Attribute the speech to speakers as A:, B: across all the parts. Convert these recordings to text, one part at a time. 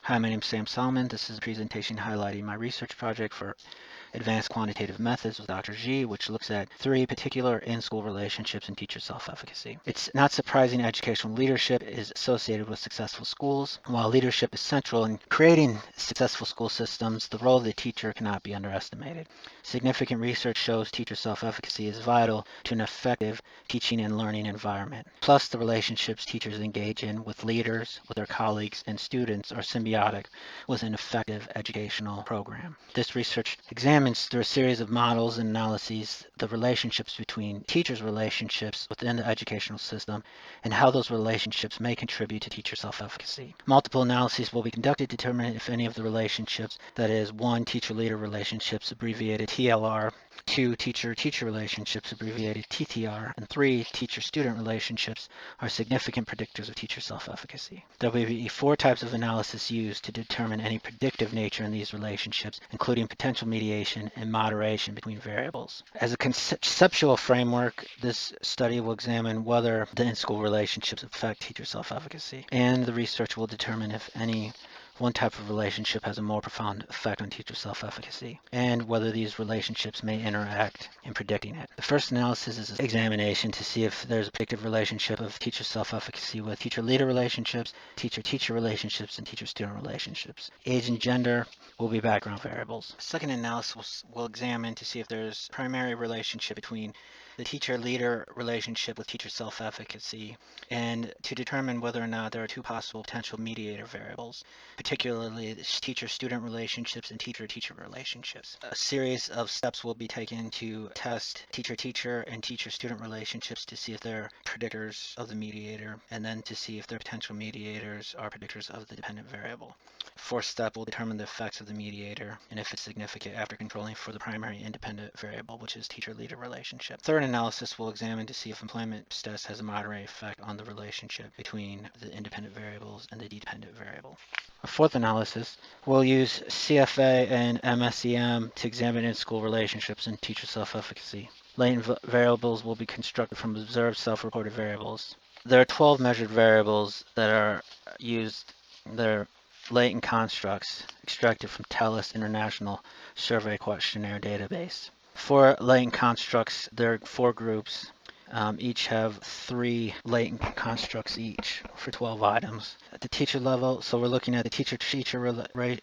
A: Hi, my name is Sam Solomon. This is a presentation highlighting my research project for Advanced Quantitative Methods with Dr. G, which looks at 3 particular in-school relationships and teacher self-efficacy. It's not surprising educational leadership is associated with successful schools. While leadership is central in creating successful school systems, the role of the teacher cannot be underestimated. Significant research shows teacher self-efficacy is vital to an effective teaching and learning environment. Plus, the relationships teachers engage in with leaders, with their colleagues, and students are symbiotic with an effective educational program. This research examines through a series of models and analyses the relationships between teachers' relationships within the educational system and how those relationships may contribute to teacher self-efficacy. Multiple analyses will be conducted to determine if any of the relationships, that is, 1, teacher-leader relationships, abbreviated TLR, 2, teacher-teacher relationships, abbreviated TTR, and 3, teacher-student relationships, are significant predictors of teacher self-efficacy. There will be 4 types of analysis used to determine any predictive nature in these relationships, including potential mediation and moderation between variables. As a conceptual framework, this study will examine whether the in-school relationships affect teacher self-efficacy, and the research will determine if any one type of relationship has a more profound effect on teacher self-efficacy, and whether these relationships may interact in predicting it. The first analysis is an examination to see if there's a predictive relationship of teacher self-efficacy with teacher-leader relationships, teacher-teacher relationships, and teacher-student relationships. Age and gender will be background variables. Second analysis will examine to see if there's primary relationship between the teacher-leader relationship with teacher self-efficacy, and to determine whether or not there are 2 possible potential mediator variables, particularly teacher-student relationships and teacher-teacher relationships. A series of steps will be taken to test teacher-teacher and teacher-student relationships to see if they're predictors of the mediator, and then to see if their potential mediators are predictors of the dependent variable. Fourth step will determine the effects of the mediator and if it's significant after controlling for the primary independent variable, which is teacher-leader relationship. Third analysis will examine to see if employment status has a moderating effect on the relationship between the independent variables and the dependent variable. A fourth analysis will use CFA and MSEM to examine in-school relationships and teacher self-efficacy. Latent variables will be constructed from observed self-reported variables. There are 12 measured variables that are used. They're latent constructs extracted from TELUS International Survey Questionnaire Database. For latent constructs, there are 4 groups. Each have 3 latent constructs each for 12 items. At the teacher level, so we're looking at the teacher-teacher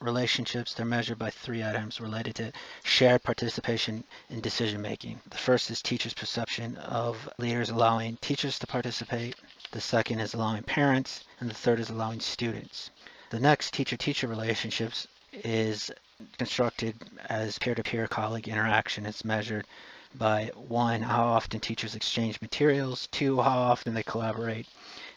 A: relationships. They're measured by 3 items related to shared participation in decision making. The first is teachers' perception of leaders allowing teachers to participate. The second is allowing parents, and the third is allowing students. The next, teacher-teacher relationships, is constructed as peer-to-peer colleague interaction. It's measured by 1, how often teachers exchange materials, 2, how often they collaborate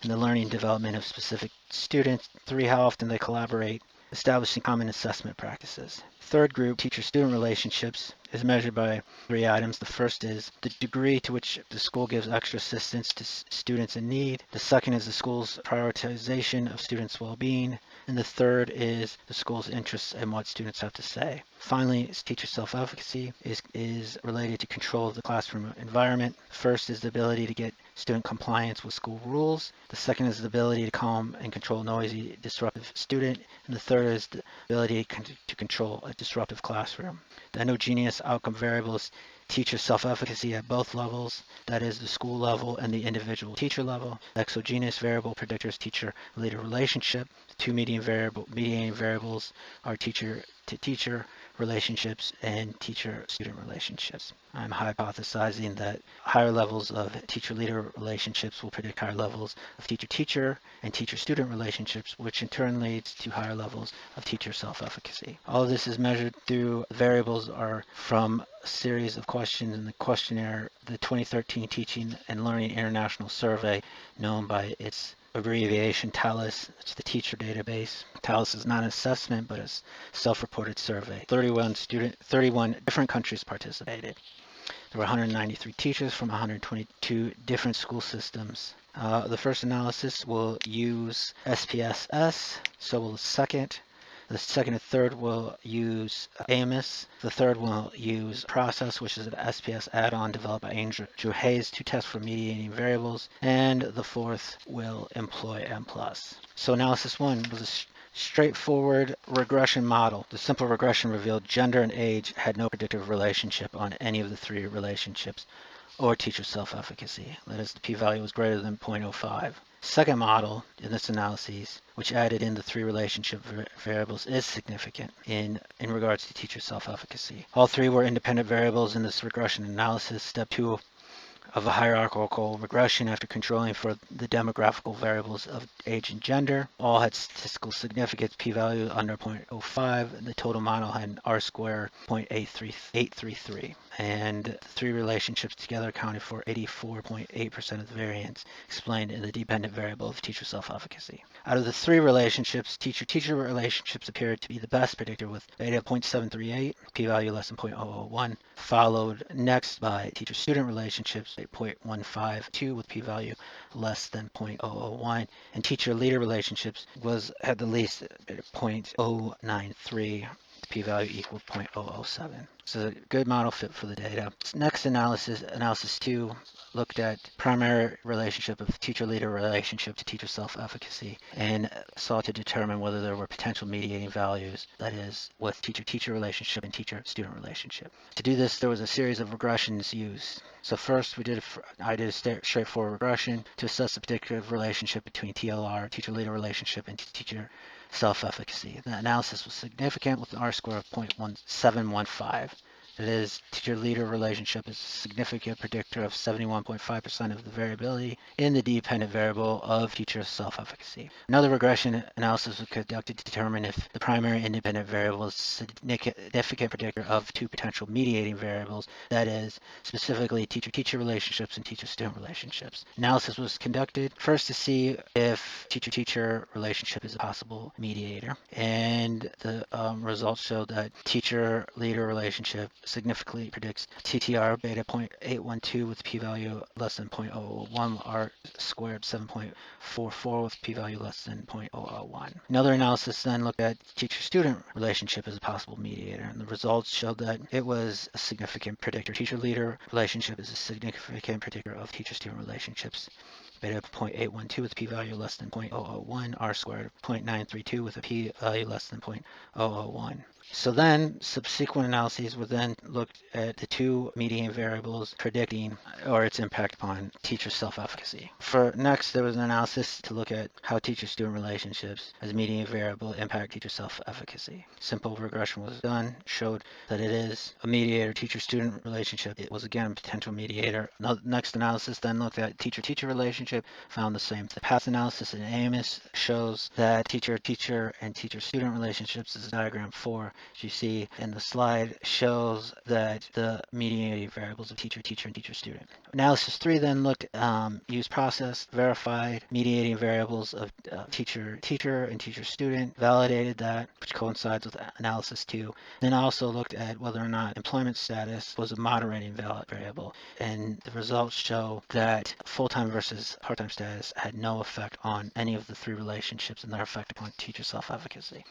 A: in the learning and development of specific students, 3, how often they collaborate establishing common assessment practices. Third group, teacher-student relationships, is measured by 3 items. The first is the degree to which the school gives extra assistance to students in need. The second is the school's prioritization of students' well-being. And the third is the school's interest in what students have to say. Finally, teacher self-efficacy is related to control of the classroom environment. First is the ability to get student compliance with school rules. The second is the ability to calm and control noisy, disruptive student. And the third is the ability to control a disruptive classroom. The endogenous outcome variables teacher self-efficacy at both levels, that is the school level and the individual teacher level. The exogenous variable predictors teacher-leader relationship. The 2 mediating variables are teacher-to-teacher relationships and teacher-student relationships. I'm hypothesizing that higher levels of teacher-leader relationships will predict higher levels of teacher-teacher and teacher-student relationships, which in turn leads to higher levels of teacher self-efficacy. All of this is measured through variables are from a series of questions in the questionnaire, the 2013 Teaching and Learning International Survey, known by its abbreviation TALIS. It's the teacher database. TALIS is not an assessment, but a self-reported survey. 31 different countries participated. There were 193 teachers from 122 different school systems. The first analysis will use SPSS, so will the second. The second and third will use AMIS. The third will use Process, which is an SPS add-on developed by Andrew Hayes to test for mediating variables. And the fourth will employ M+. So analysis 1 was Straightforward regression model. The simple regression revealed gender and age had no predictive relationship on any of the three relationships or teacher self-efficacy. That is, the p-value was greater than 0.05. Second model in this analysis, which added in the three relationship variables, is significant in regards to teacher self-efficacy. All three were independent variables in this regression analysis. Step 2 of a hierarchical regression, after controlling for the demographical variables of age and gender, all had statistical significance, p-value under 0.05, and the total model had an r-square 0.833. And the three relationships together accounted for 84.8% of the variance explained in the dependent variable of teacher self-efficacy. Out of the three relationships, teacher-teacher relationships appeared to be the best predictor with beta 0.738, p-value less than 0.001, followed next by teacher-student relationships at 0.152 with p-value less than 0.001, and teacher-leader relationships had the least at 0.093. P-value equal 0.007. So a good model fit for the data. Next analysis 2, looked at primary relationship of teacher-leader relationship to teacher self-efficacy and sought to determine whether there were potential mediating values, that is, with teacher-teacher relationship and teacher-student relationship. To do this, there was a series of regressions used. So first, I did a straightforward regression to assess the predictive relationship between TLR, teacher-leader relationship, and teacher self-efficacy. The analysis was significant with an R-square of 0.715. That is, teacher-leader relationship is a significant predictor of 71.5% of the variability in the dependent variable of teacher self-efficacy. Another regression analysis was conducted to determine if the primary independent variable is a significant predictor of two potential mediating variables, that is, specifically teacher-teacher relationships and teacher-student relationships. Analysis was conducted first to see if teacher-teacher relationship is a possible mediator, and the results showed that teacher-leader relationship significantly predicts TTR beta 0.812 with p-value less than 0.001, r squared 7.44 with p-value less than 0.001. Another analysis then looked at teacher-student relationship as a possible mediator, and the results showed that it was a significant predictor. Teacher-leader relationship is a significant predictor of teacher-student relationships. Beta 0.812 with p-value less than 0.001, r squared 0.932 with a p-value less than 0.001. So then subsequent analyses were then looked at the two median variables predicting or its impact upon teacher self-efficacy. Next, there was an analysis to look at how teacher-student relationships as a median variable impact teacher self-efficacy. Simple regression was done, showed that it is a mediator. Teacher-student relationship, it was again a potential mediator. Next analysis then looked at teacher-teacher relationship, found the same thing. Path analysis in AMIS shows that teacher-teacher and teacher-student relationships, as diagram 4, as you see in the slide, shows that the mediating variables of teacher-teacher and teacher-student. Analysis 3 then looked used process, verified mediating variables of teacher-teacher and teacher-student, validated that, which coincides with analysis 2. Then also looked at whether or not employment status was a moderating variable, and the results show that full-time versus part-time status had no effect on any of the three relationships and their effect upon teacher self-efficacy.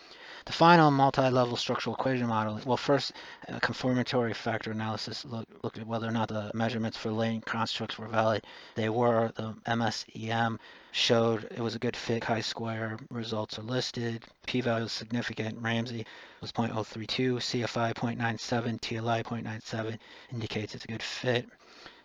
A: The final multi-level structural equation model, well, first, conformatory factor analysis looked at whether or not the measurements for latent constructs were valid. They were. The MSEM showed it was a good fit. Chi-square results are listed. P-value was significant. Ramsey was 0.032, CFI 0.97, TLI 0.97 indicates it's a good fit.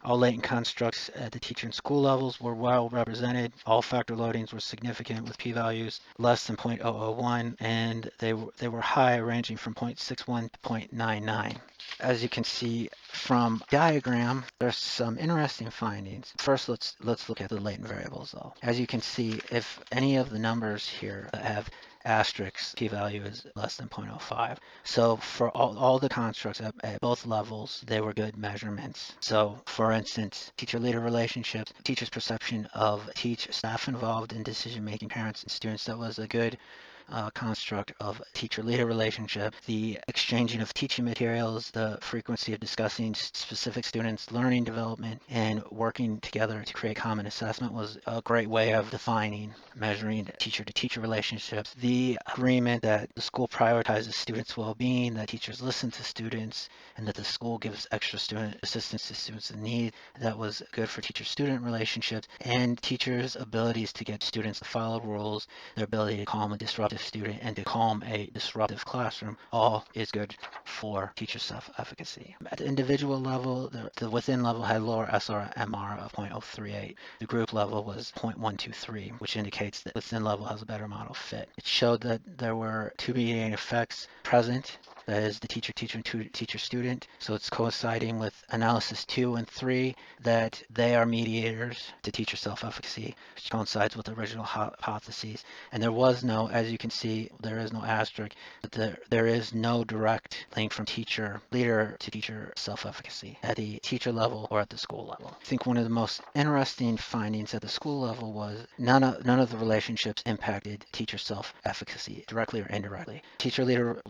A: All latent constructs at the teacher and school levels were well represented. All factor loadings were significant with p-values less than 0.001, and they were high, ranging from 0.61 to 0.99. As you can see from diagram, there's some interesting findings. First, let's look at the latent variables, though. As you can see, if any of the numbers here have asterisks, p-value is less than 0.05. So for all the constructs at both levels, they were good measurements. So for instance, teacher-leader relationships, teacher's perception of staff involved in decision-making, parents and students, that was a good construct of teacher-leader relationship. The exchanging of teaching materials, the frequency of discussing specific students' learning development, and working together to create common assessment was a great way of defining, measuring teacher-to-teacher relationships. The agreement that the school prioritizes students' well-being, that teachers listen to students, and that the school gives extra student assistance to students in need, that was good for teacher-student relationships, and teachers' abilities to get students to follow rules, their ability to calm and disrupt proactive student and to calm a disruptive classroom, all is good for teacher self-efficacy. At the individual level, the within level had lower SRMR of 0.038. The group level was 0.123, which indicates that within level has a better model fit. It showed that there were two mediating effects present. That is the teacher-teacher and teacher-student. So it's coinciding with analysis 2 and 3 that they are mediators to teacher self-efficacy, which coincides with the original hypotheses. And there was no, as you can see, there is no asterisk, but there is no direct link from teacher leader to teacher self-efficacy at the teacher level or at the school level. I think one of the most interesting findings at the school level was none of the relationships impacted teacher self-efficacy directly or indirectly. Teacher-leader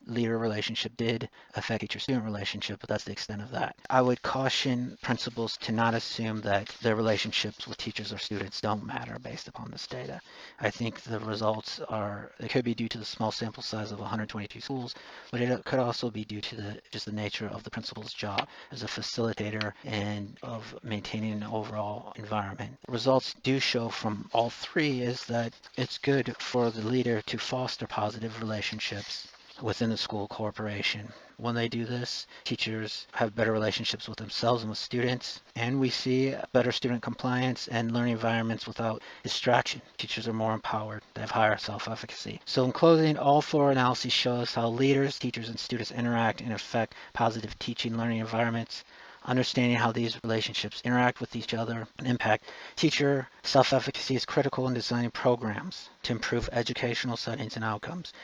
A: relationship did affect teacher-student relationship, but that's the extent of that. I would caution principals to not assume that their relationships with teachers or students don't matter based upon this data. I think the results it could be due to the small sample size of 122 schools, but it could also be due to just the nature of the principal's job as a facilitator and of maintaining an overall environment. Results do show from all three is that it's good for the leader to foster positive relationships within the school corporation. When they do this, teachers have better relationships with themselves and with students, and we see better student compliance and learning environments without distraction. Teachers are more empowered. They have higher self-efficacy. So in closing, all four analyses show us how leaders, teachers, and students interact and affect positive teaching learning environments. Understanding how these relationships interact with each other and impact teacher self-efficacy is critical in designing programs to improve educational settings and outcomes.